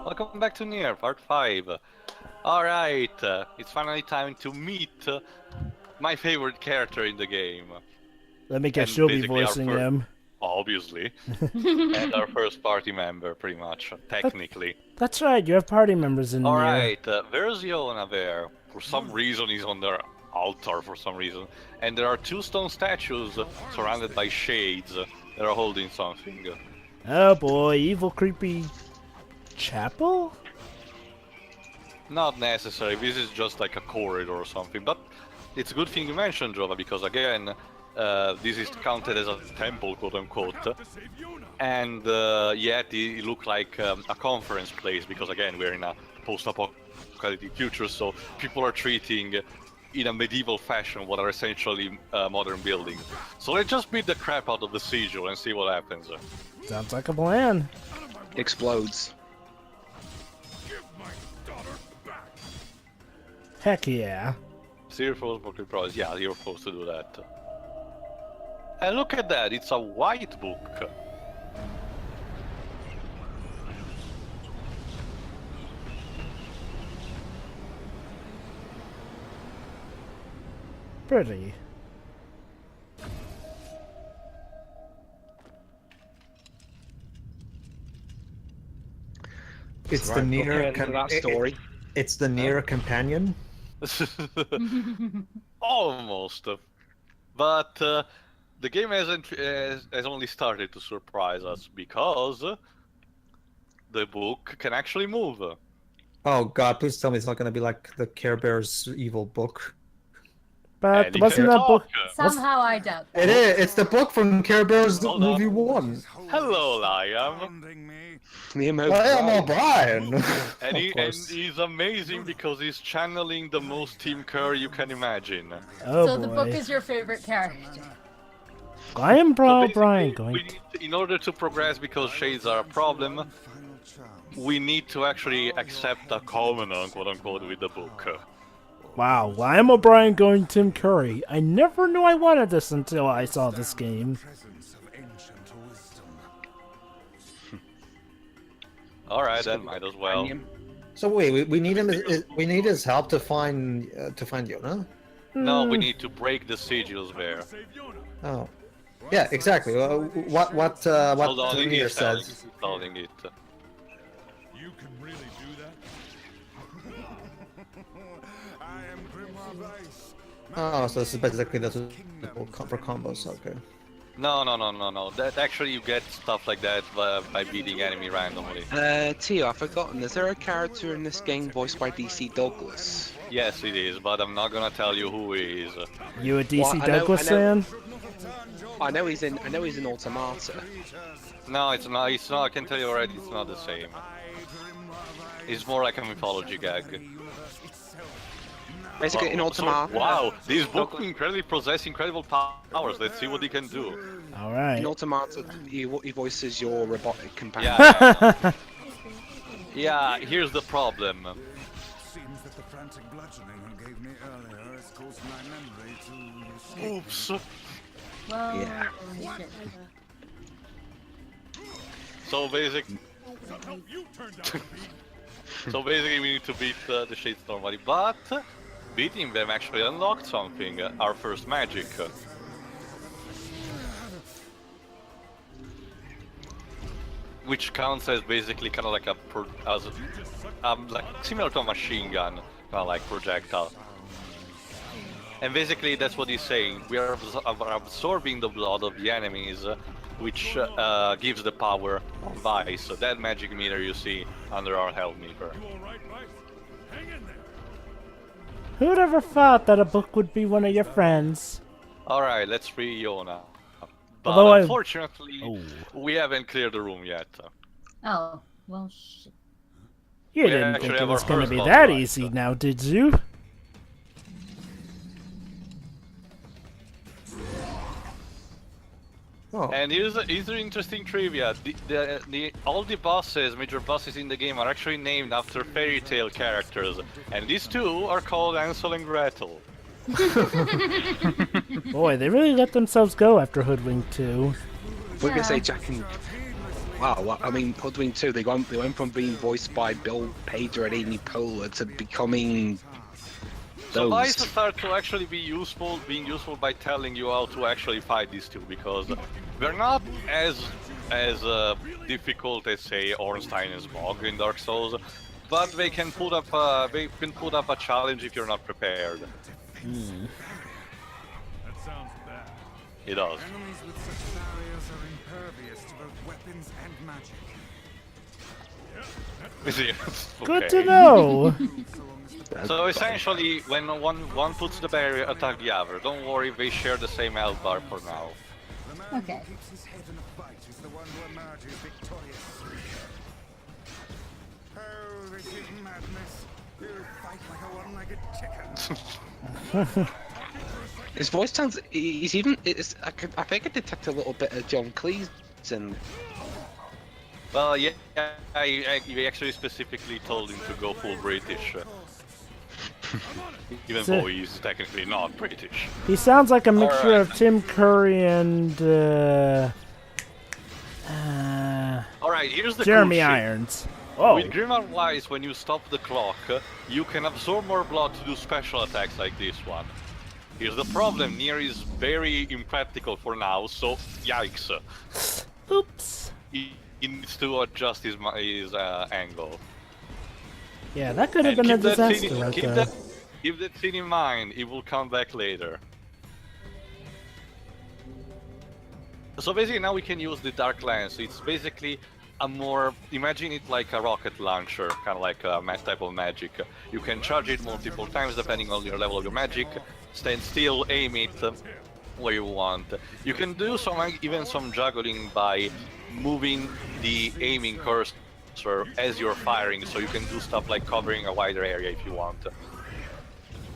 Welcome back to NieR, part 5. Alright, it's finally time to meet my favorite character in the game. Let me guess, you'll be basically our voicing him. Obviously. And our first party member, pretty much, technically. That's right, you have party members in NieR. Alright, there's Yonah there. For some reason he's on their altar for some reason. And there are two stone statues surrounded by shades that are holding something. Oh boy, evil creepy chapel? Not necessary, this is just like a corridor or something, but it's a good thing you mentioned, Jova, because again, this is counted as a temple, quote-unquote, and yet it looked like a conference place, because again, we're in a post-apocalyptic future, so people are treating in a medieval fashion what are essentially modern buildings. So let's just beat the crap out of the sigil and see what happens. Sounds like a plan. Explodes. Heck yeah. Yeah, you're supposed to do that. And look at that, it's a white book. Pretty. It's the NieR story. It's the NieR companion. Almost, but the game has only started to surprise us because the book can actually move. Oh god, please tell me it's not going to be like the Care Bears evil book. But And it wasn't can that book... talk. Somehow I doubt that. It is. It's the book from Care Bears Hold movie on. 1. Hello, Liam. Liam O'Brien. And, Of course. he's amazing because he's channeling the most Team Curry you can imagine. Oh So boy. the book is your favorite character. I am So Brian basically, going we need to, in order to progress, because shades are a problem, we need to actually accept a covenant, quote-unquote, with the book. Wow, why am O'Brien going Tim Curry? I never knew I wanted this until I saw this game. Alright, then might as well. So wait, we need him. We need his help to find Yonah. No, we need to break the sigils there. Oh, yeah, exactly. What Hold on, NieR he's says. installing it. You can really do that? I am Grimoire Weiss. Oh, so this is basically the for combos. Okay. No. That actually you get stuff like that by beating enemy randomly. Tio, I've forgotten. Is there a character in this game voiced by DC Douglas? Yes, it is, but I'm not gonna tell you who he is. You a DC Well, I know- Douglas I know- fan? I know he's in Automata. No, it's not. It's not. I can tell you already. It's not the same. It's more like a mythology gag. Basically, in Automata. Wow, this book incredibly possesses incredible powers. Let's see what he can do. Alright. In Automata, he voices your robotic companion. Yeah. Yeah. Here's the problem. Seems that the frantic bludgeoning you gave me earlier has caused my memory to escape. Oops. Well, Yeah. holy shit. So basically, we need to beat the shades normally, but beating them actually unlocked something. Our first magic. Which counts as basically kind of like like similar to a machine gun, kind of like projectile. And basically that's what he's saying. We are absorbing the blood of the enemies, which gives the power of Weiss. So that magic meter you see under our health meter. Who'd ever thought that a book would be one of your friends? Alright, let's free Yonah. But Although unfortunately, we haven't cleared the room yet. Oh, well, shit. You We didn't actually think it have was our going to first be boss that fight, easy so. now, did you? Oh. And here's an interesting trivia. All the bosses, major bosses in the game, are actually named after fairy tale characters. And these two are called Hansel and Gretel. Boy, they really let themselves go after Hoodwink 2. We're gonna say Jack Wow, well, I mean, between two, they went from being voiced by Bill Pager and Amy Poehler to becoming So Weiss those. start to actually being useful by telling you how to actually fight these two, because they're not as difficult as say Ornstein and Smog in Dark Souls, but they can put up a challenge if you're not prepared. That sounds bad. It does. Enemies with such barriers are impervious to both weapons and magic. Good Okay. to know. So essentially, when one puts the barrier, attack the other. Don't worry, they share the same health bar for now. The man Okay. who keeps his head in a fight is the one who emerges victorious. Oh, this is madness. You fight like a one-legged chicken. His voice sounds. He's even. I think I detect a little bit of John Cleese in. Well, yeah, I actually specifically told him to go full British, even So- though he's technically not British. He sounds like a mixture Alright. of Tim Curry and Alright, here's the Jeremy cool shit. Irons. Oh, With Grimoire Weiss, when you stop the clock, you can absorb more blood to do special attacks like this one. Here's the problem, NieR is very impractical for now, so yikes. oops. He needs to adjust his angle. Yeah, that could have And been a keep that disaster scene- right keep there. that- Keep that scene in mind, it will come back later. So basically now we can use the Dark Lance. It's basically a more, imagine it like a rocket launcher, kind of like a type of magic. You can charge it multiple times depending on your level of your magic, stand still, aim it where you want. You can do even some juggling by moving the aiming cursor as you're firing, so you can do stuff like covering a wider area if you want.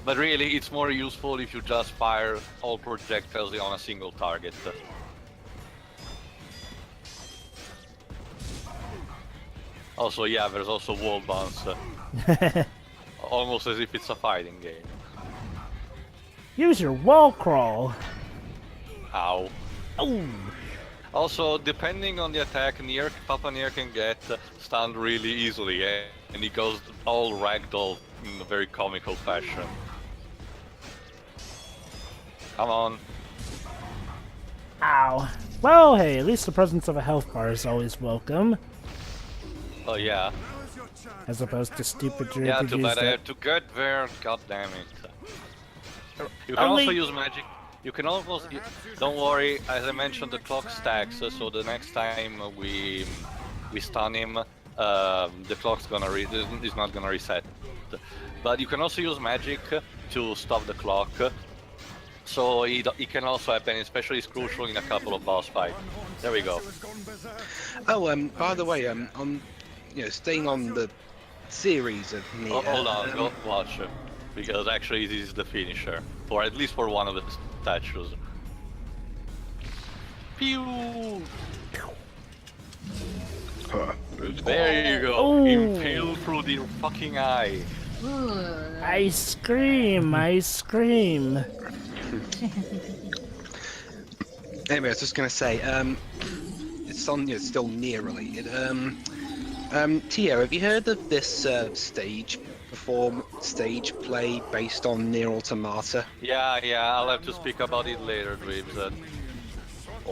But really, it's more useful if you just fire all projectiles on a single target. Also, yeah, there's also wall bounce. Almost as if it's a fighting game. Use your wall crawl. Ow. Oh, Also, depending on the attack, Papa NieR can get stunned really easily, and he goes all ragdoll in a very comical fashion. Come on. ow. Well, hey, at least the presence of a health bar is always welcome, Oh yeah. Now's your chance. as opposed to stupid Yeah, too RPGs bad I that... have to get there. God damn it. You can Only- also use magic. You can almost. Don't worry, as I mentioned, the clock stacks. So the next time we stun him, the clock's gonna is not gonna reset. But you can also use magic to stop the clock. So it can also happen, especially it's crucial in a couple of boss fights. There we go. Oh, by the way, on staying on the series of NieR. Oh, hold on, go watch it. Because actually this is the finisher. Or at least for one of the statues. Pew! There you go. Ooh. Impale through the fucking eye. Ooh. Ice cream, ice cream. Anyway, I was just gonna say, it's on still NieR related. Tia, have you heard of this stage play based on NieR Automata? Yeah, I'll have to speak about it later, Dreams.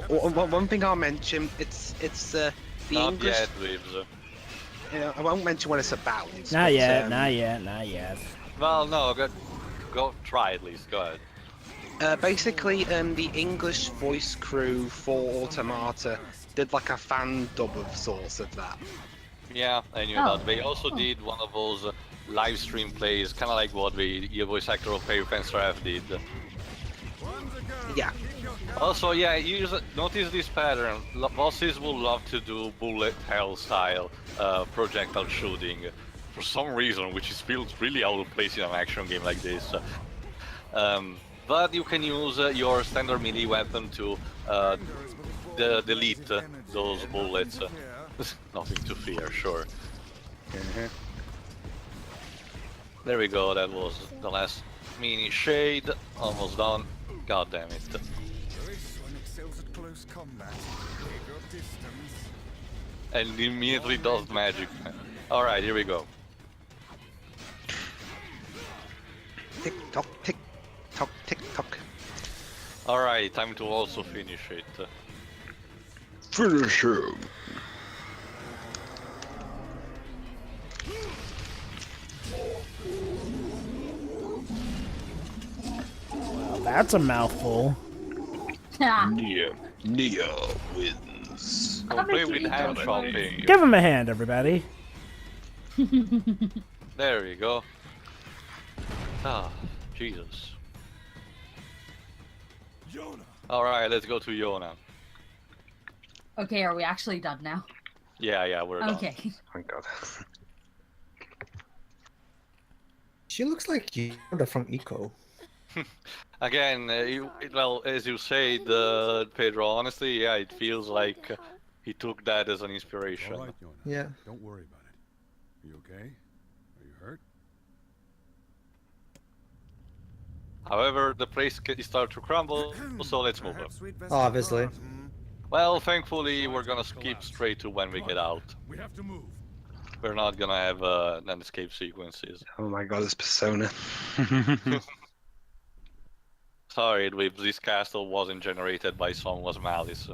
One thing I'll mention, it's the Not English. yet, Dreams. I won't mention what it's about. Not but, yet, not yet, not yet. Well, no, go try at least, go ahead. Basically, the English voice crew for Automata did like a fan dub of sorts of that. Yeah, I knew Oh. that. They also did one of those live stream plays, kind of like what the voice actor of Fairy Fencer F did. Yeah. Also, yeah, notice this pattern. Bosses will love to do bullet hell style projectile shooting for some reason, which feels really out of place in an action game like this. But you can use your standard melee weapon to delete those bullets. Nothing to fear, sure. There we go, that was the last mini shade. Almost done. God damn it. This one excels at close combat. Keep your distance. and immediately does magic. Alright, here we go. Tick tock, tick tock, tick tock. Alright, time to also finish it. Finish him. Well, that's a mouthful. NieR wins. Complete with hand chopping. Give him a hand, everybody. There we go. Ah, Jesus. Yonah! Alright, let's go to Yonah. Okay, are we actually done now? Yeah, we're done. Okay. Oh my god. She looks like Yonah from Eco. Again, well, as you said, Pedro, honestly, yeah, it feels like he took that as an inspiration. All right, Yonah. Yeah. Don't worry about it. You okay? Are you hurt? However, the place started to crumble, so let's move on. Perhaps we'd best Obviously. depart, hmm? Well, thankfully, we're gonna skip straight to when we get out. We have to move. We're not gonna have an escape sequences. Oh my god, it's Persona. Sorry, this castle wasn't generated by someone's malice.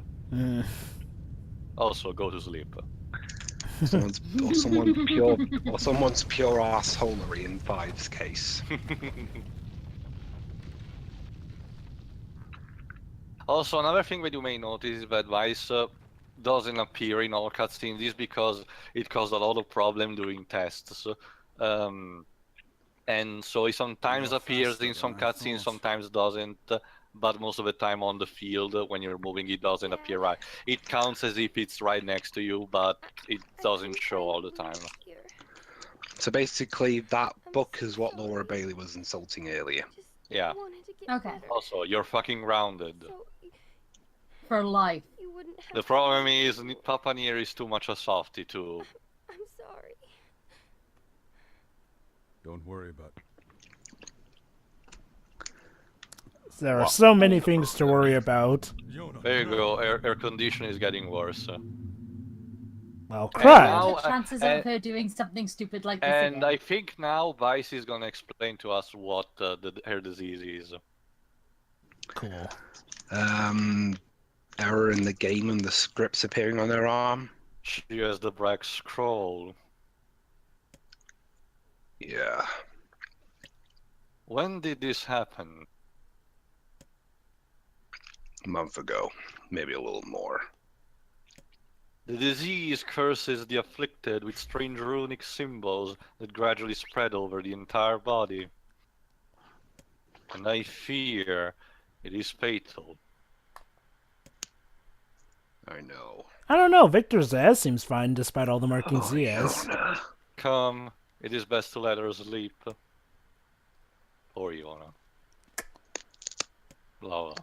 Also, go to sleep. someone's pure assholery in Vive's case. Also, another thing that you may notice is that Weiss doesn't appear in all cutscenes. This is because it caused a lot of problem doing tests. And so he sometimes appears in some cutscenes, sometimes doesn't. But most of the time on the field, when you're moving, it doesn't appear right. It counts as if it's right next to you, but it doesn't show all the time. So basically, that book is what Laura Bailey was insulting earlier. Yeah. Okay. Also, you're fucking rounded. For life. The problem is Papa NieR is too much a softie too. I'm sorry. Don't worry about it. There are so many things to worry about. Yonah, There you go. Air condition is getting worse. Well, And crap. now- The chances of her doing something stupid like this And again. I think now Weiss is gonna explain to us what her disease is. Cool. Error in the game and the scripts appearing on her arm. She has the black scroll. Yeah. When did this happen? A month ago. Maybe a little more. The disease curses the afflicted with strange runic symbols that gradually spread over the entire body. And I fear it is fatal. I know. I don't know. Victor Zaz seems fine despite all the markings he has. Yonah. Come, it is best to let her sleep. Or Yonah. Blah blah.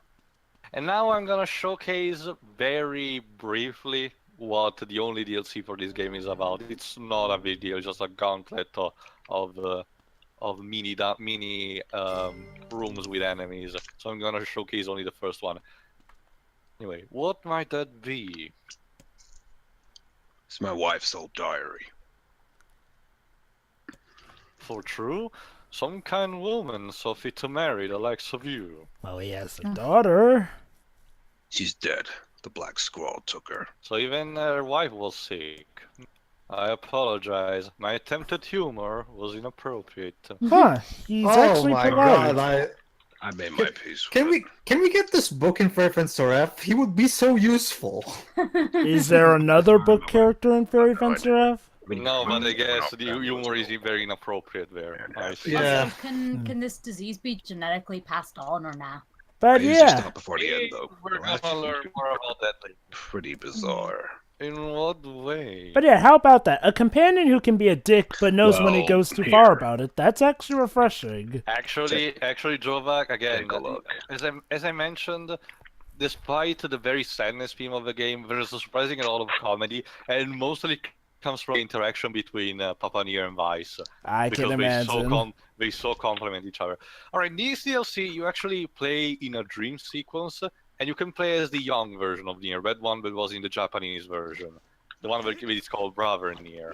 And now I'm gonna showcase very briefly what the only DLC for this game is about. It's not a big deal, just a gauntlet of mini rooms with enemies. So I'm gonna showcase only the first one. Anyway, what might that be? It's my wife's old diary. For true? Some kind woman so fit to marry the likes of you. Well, he has a daughter. She's dead. The Black Squall took her. So even her wife was sick. I apologize. My attempted humor was inappropriate. Huh. He's Oh actually my polite. god! I made my peace with Can it. we get this book in Fairy Fencer F? He would be so useful. Is there another book character in Fairy Fencer F? No, but I guess the humor is very inappropriate there. I see. Yeah. Also, can this disease be genetically passed on or not? But I usually yeah. stop before the end, though. We're Well, gonna learn more about that later. pretty bizarre. In what way? But yeah, how about that? A companion who can be a dick but knows when he Well, goes too here. far about it. That's actually refreshing. Actually, Jovak, again, Take a look. as I mentioned, despite the very sadness theme of the game, there's a surprising lot of comedy, and mostly comes from the interaction between Papa NieR and Weiss. I can Because imagine. they so complement each other. Alright, in this DLC, you actually play in a dream sequence, and you can play as the young version of NieR, that one that was in the Japanese version. the one where it's called Brother NieR.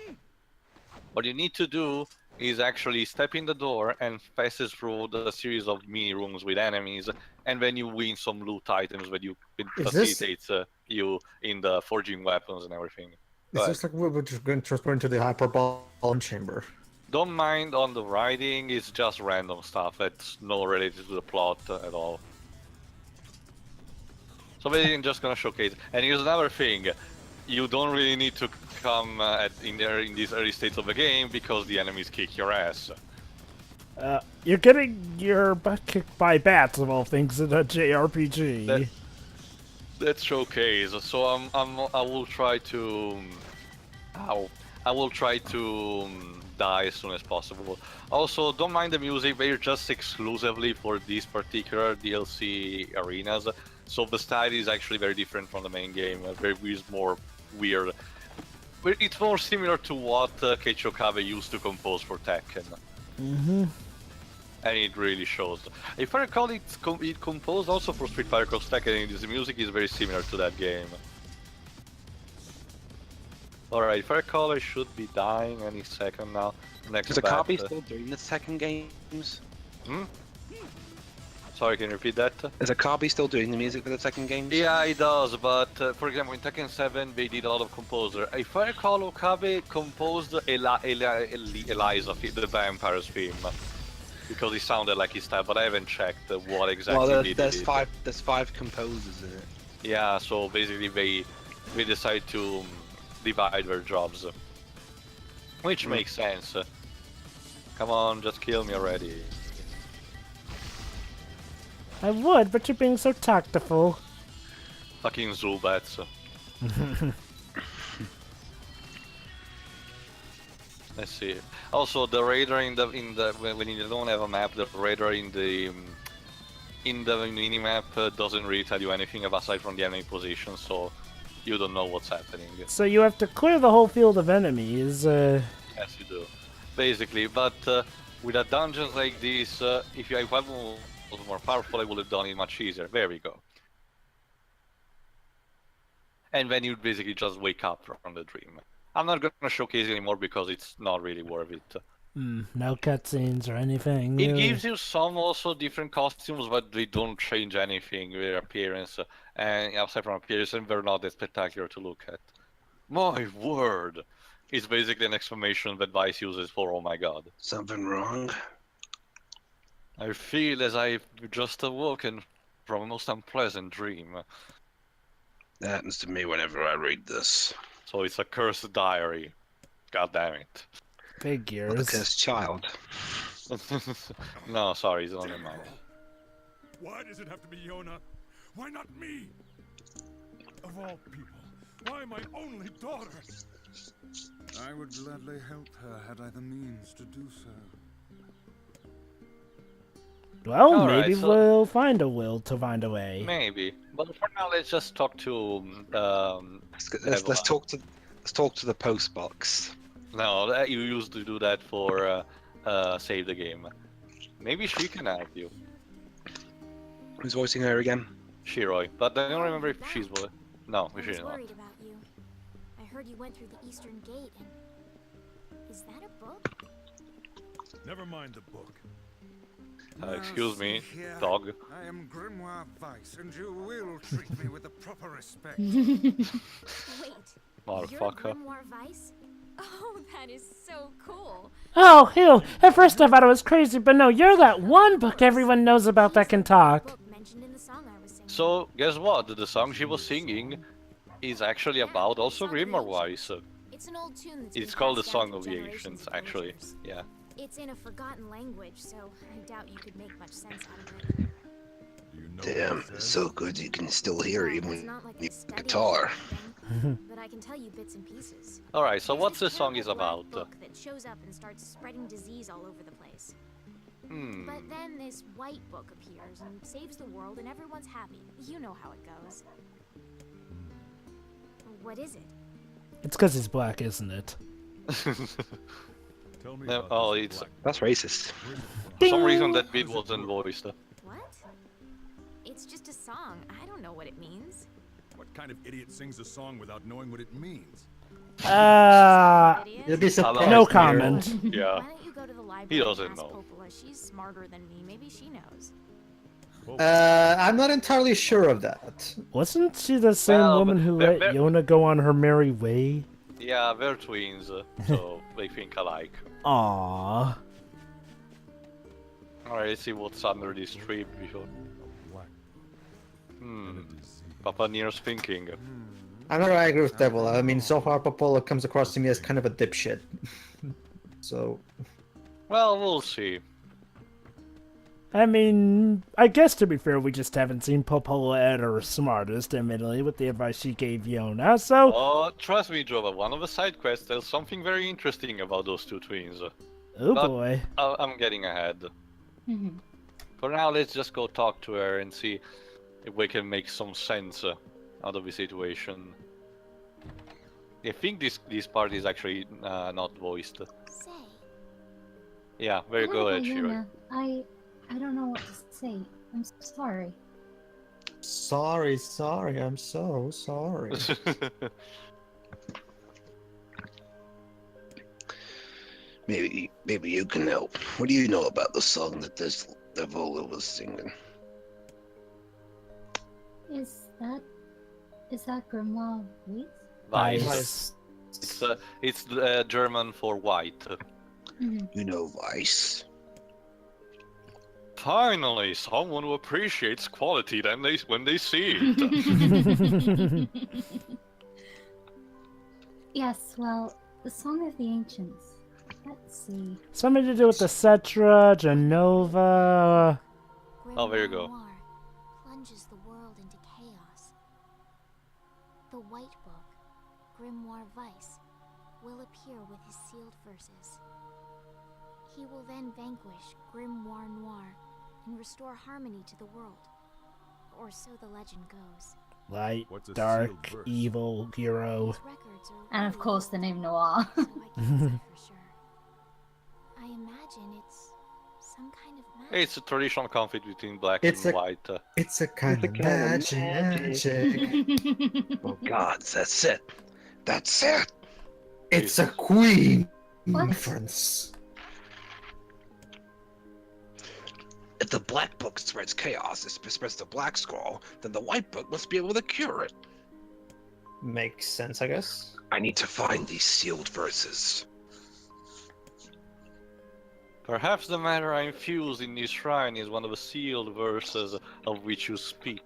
What you need to do is actually step in the door and passes through the series of mini rooms with enemies, and then you win some loot items that you it Is this- facilitates you in the forging weapons and everything. Go Is ahead. this like we're just going to transfer into the hyperbolic chamber? Don't mind on the writing, it's just random stuff that's not related to the plot at all. So basically, I'm just gonna showcase. And here's another thing: you don't really need to come in these early states of the game because the enemies kick your ass. You're getting your butt kicked by bats of all things in a JRPG. That's showcase. So I will try to. I will try to die as soon as possible. Also, don't mind the music; they're just exclusively for these particular DLC arenas. So the style is actually very different from the main game. It's more weird. It's more similar to what Keiichi Okabe used to compose for Tekken. And it really shows. If I recall, it composed also for Street Fighter Cross Tekken, and the music is very similar to that game. Alright, if I recall, I should be dying any second now. Next Is Okabe bat, still doing the second games? Sorry, can you repeat that? Is Okabe still doing the music for the second games? Yeah, it does, but for example, in Tekken 7, they did a lot of composer. If I recall, Okabe composed Eliza, the vampire's theme, because it sounded like his style, but I haven't checked what exactly Well, they did. there's five composers in it. Yeah, so basically they decide to divide their jobs, which makes sense. Come on, just kill me already. I would, but you're being so tactful. Fucking Zulbats. Let's see. Also, the radar when you don't have a map, the radar in the minimap doesn't really tell you anything aside from the enemy position, so you don't know what's happening. So you have to clear the whole field of enemies. Yes, you do. Basically, but with a dungeons like this, if I was more powerful, I would have done it much easier. There we go. And then you basically just wake up from the dream. I'm not gonna showcase it anymore because it's not really worth it. No cutscenes or anything. It really. gives you some also different costumes, but they don't change anything, their appearance. And aside from appearance, they're not that spectacular to look at. My word! It's basically an exclamation that Weiss uses for oh my god. Something wrong? I feel as I've just awoken from a most unpleasant dream. That happens to me whenever I read this. So it's a cursed diary. God damn it. The Figures. cursed child. No, sorry, it's only mine. Why does it have to be Yonah? Why not me? Of all people, why my only daughter? I would gladly help her had I the means to do so. Well, Alright, maybe so- we'll find a will to find a way. Maybe. But for now, let's just talk to. Let's talk to the post box. No, you used to do that for save the game. Maybe she can help you, Who's voicing her again? Shiroi. But I don't remember if she's. No, I she's was not. worried about you. I heard you went through the Eastern Gate and... Is that a book? Never mind the book. Excuse me, See here, dog. I am Grimoire Weiss, and you will treat me with the proper respect. Wait, you're Motherfucker. Grimoire Weiss? Oh, that is so cool. Oh, ew. At first I thought it was crazy, but no, you're that one book everyone knows about that can talk. Book mentioned in the song I was singing. So, guess what? The song she was singing is actually about also Grimoire Weiss. It's an old tune that's It's been called the passed down Song through of the generations Ancients, of actually. villagers. Yeah. It's in a forgotten language, so I doubt you could make much sense out of it. Do you know Damn, what it it's says? so good you can still hear Well, even it's when not like you I studied it guitar. or anything, but I can tell you bits and pieces. Alright, so There's what's this the song is terrible black about? book that shows up and starts spreading disease all over the place. Hmm. But then this white book appears and saves the world and everyone's happy. You know how it goes. What is it? It's because he's black, isn't it? Tell me No, about oh, this it's black- That's racist. for some reason that bit wasn't voiced. What? It's just a song. I don't know what it means. What kind of idiot sings a song without knowing what it means? You'll be surprised. no Nier. comment. Yeah. Why don't you go to the library He and doesn't ask know. Popola? She's smarter than me. Maybe she knows. I'm not entirely sure of that. Wasn't she the same Well, woman who they're- let they're- Yonah go on her merry way? Yeah, they're twins, so they think alike. Aww. Alright, let's see what's under this tree before. Papa Nier's thinking. I'm not gonna agree with Devola. I mean, so far Popola comes across to me as kind of a dipshit. So, Well, we'll see. I mean, I guess to be fair, we just haven't seen Popola at her smartest, admittedly, with the advice she gave Yonah, so... Oh, trust me, Jova, one of the side quests tells something very interesting about those two twins. Oh But- boy. I'm getting ahead. For now, let's just go talk to her and see if we can make some sense out of the situation. I think this part is actually not voiced. Say, Yeah, very good, Shiro. Yonah, I don't know what to say. I'm so sorry. sorry, I'm so sorry. Maybe you can help. What do you know about the song that this Devola was singing? Is that Grimoire Weiss? Weiss. It's German for white. You know Weiss. Finally, someone who appreciates quality when they see it. Yes, well, the Song of the Ancients. Let's see. Something to do with the Cetra, Genova... Oh, there you go. Grimoire Noir plunges the world into chaos. The White Book, Grimoire Weiss, will appear with his sealed verses. He will then vanquish Grimoire Noir and restore harmony to the world. Or so the legend goes. Light, What's a dark, sealed verse? evil, hero. His records are And of really course the name Noir. so I can't say for sure. I imagine it's some kind of magic. It's a traditional conflict between black It's and a- white. It's a kind of magic. Oh God, that's it. That's it. It's a queen What? reference. If the Black Book spreads chaos, it spreads the Black Scroll, then the White Book must be able to cure it. Makes sense, I guess. I need to find these sealed verses. Perhaps the matter I infused in this shrine is one of the sealed verses of which you speak.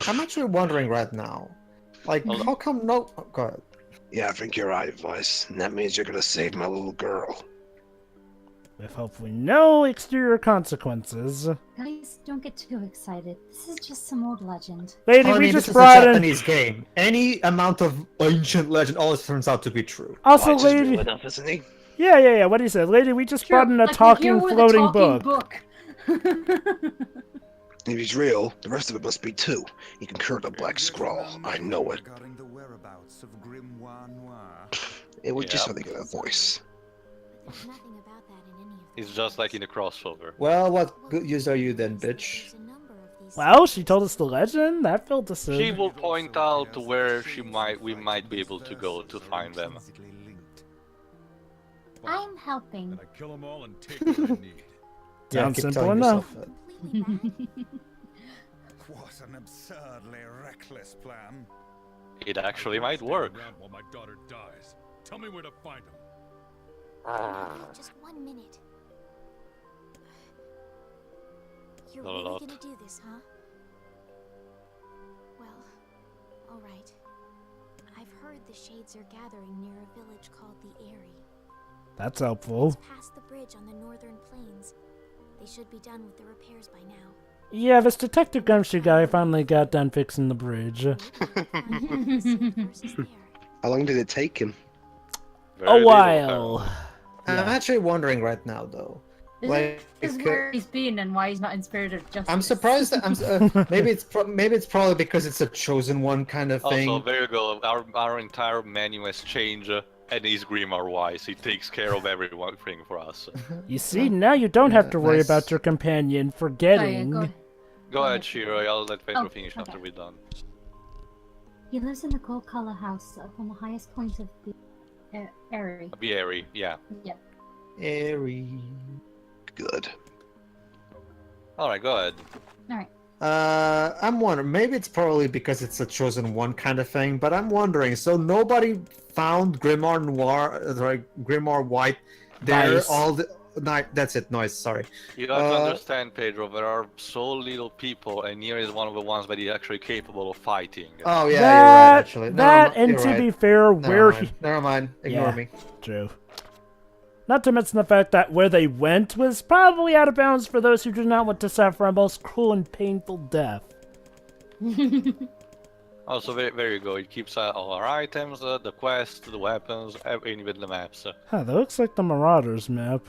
I'm actually wondering right now. Like, Oh. how come no... Oh, go ahead. Yeah, I think you're right, Weiss. And that means you're gonna save my little girl. With hopefully no exterior consequences. Guys, don't get too excited. This is just some old legend. Lady, I we mean, just this is brought a in... Japanese game. Any amount of ancient legend always turns out to be true. Also, Weiss is lady... real enough, isn't he? Yeah, what he said. Lady, we just brought in a Like, talking, here with a floating talking book. If he's real, the rest of it must be too. He can cure the Black Scroll. I know it. Regarding the whereabouts of Grimoire Noir. It was just Yeah. something in a voice. There's nothing about that in any of the It's just like in the records. crossover. Well, what good use are you then, There's bitch? a number of these Well, she told us the legend. That felt the She same. will point out where we might be able to go to find them. I'm helping. And I kill them all and take what I need. Sounds keep simple telling enough. yourself that. completely bad. What an absurdly reckless plan. It actually might Stand work. around while my daughter dies. Tell me where to find them. Just 1 minute. You're Not a really lot. gonna do this, huh? Well, alright. I've heard the Shades are gathering near a village called the Eyrie. That's helpful. It's past the bridge on the northern plains. They should be done with the repairs by now. Yeah, this Detective Gumshoe guy finally got done fixing the bridge. Maybe we'll find the sealed verses there. How long did it take him? Very A little, while. I'm actually wondering right now, though. Like, This is where he's been and why he's not inspired of justice. I'm surprised that maybe it's probably because it's a chosen one kind of thing. Also, there you go. Our entire menu has changed, and he's Grimoire Weiss. He takes care of everything for us. You see, now you don't have to worry nice. about your companion Oh, yeah, forgetting. go ahead. Go ahead, Shiro. I'll let Pedro Oh, finish okay. after we're done. He lives in the gold color house up on the highest point of the area. Be airy, yeah. Yep. Airy. Good. Alright, go ahead. Alright. I'm wondering, maybe it's probably because it's a chosen one kind of thing, but I'm wondering, so nobody found Grimoire Noir, sorry, Grimoire White there Nice. all the night. That's it, noise, sorry. You have to understand, Pedro, there are so little people, and NieR is one of the ones that is actually capable of fighting. Oh, yeah, you're right, actually. That, and you're to right. be fair, Never where mind. Never mind. Ignore Yeah. me. True. Not to mention the fact that where they went was probably out of bounds for those who do not want to suffer a most cruel and painful death. Also, there you go. It keeps all our items, the quests, the weapons, even the maps. Huh, that looks like the Marauders map.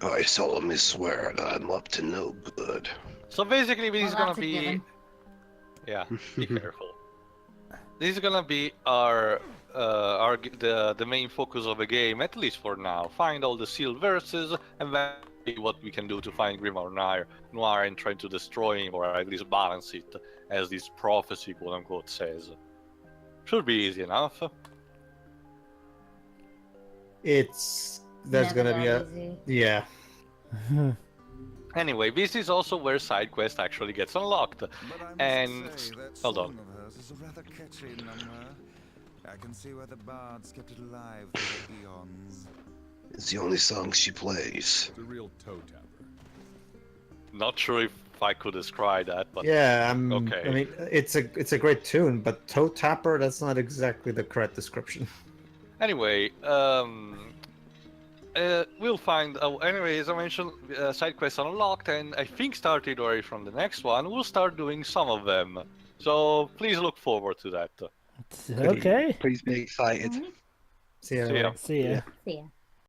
I solemnly swear that I'm up to no good. So basically, this is gonna that's a be. given. Yeah, be careful. This is gonna be the main focus of the game, at least for now. Find all the sealed verses, and then see what we can do to find Grimoire Noir and try to destroy him, or at least balance it, as this prophecy, quote unquote, says. Should be easy enough. There's Never gonna be that a easy. yeah. Anyway, this is also where side quest actually gets unlocked. But I And must say, that hold on. song of hers is a rather catchy number. I can see why the bards kept it alive for eons. It's the only song she plays. The real toe tapper. Not sure if I could describe that, but Yeah, okay. I mean, it's a great tune, but toe tapper, that's not exactly the correct description. Anyway, we'll find. Anyway, as I mentioned, side quests unlocked, and I think started already from the next one. We'll start doing some of them, so please look forward to that. Okay. Please be excited. Alright. See ya. See ya. See ya. See ya.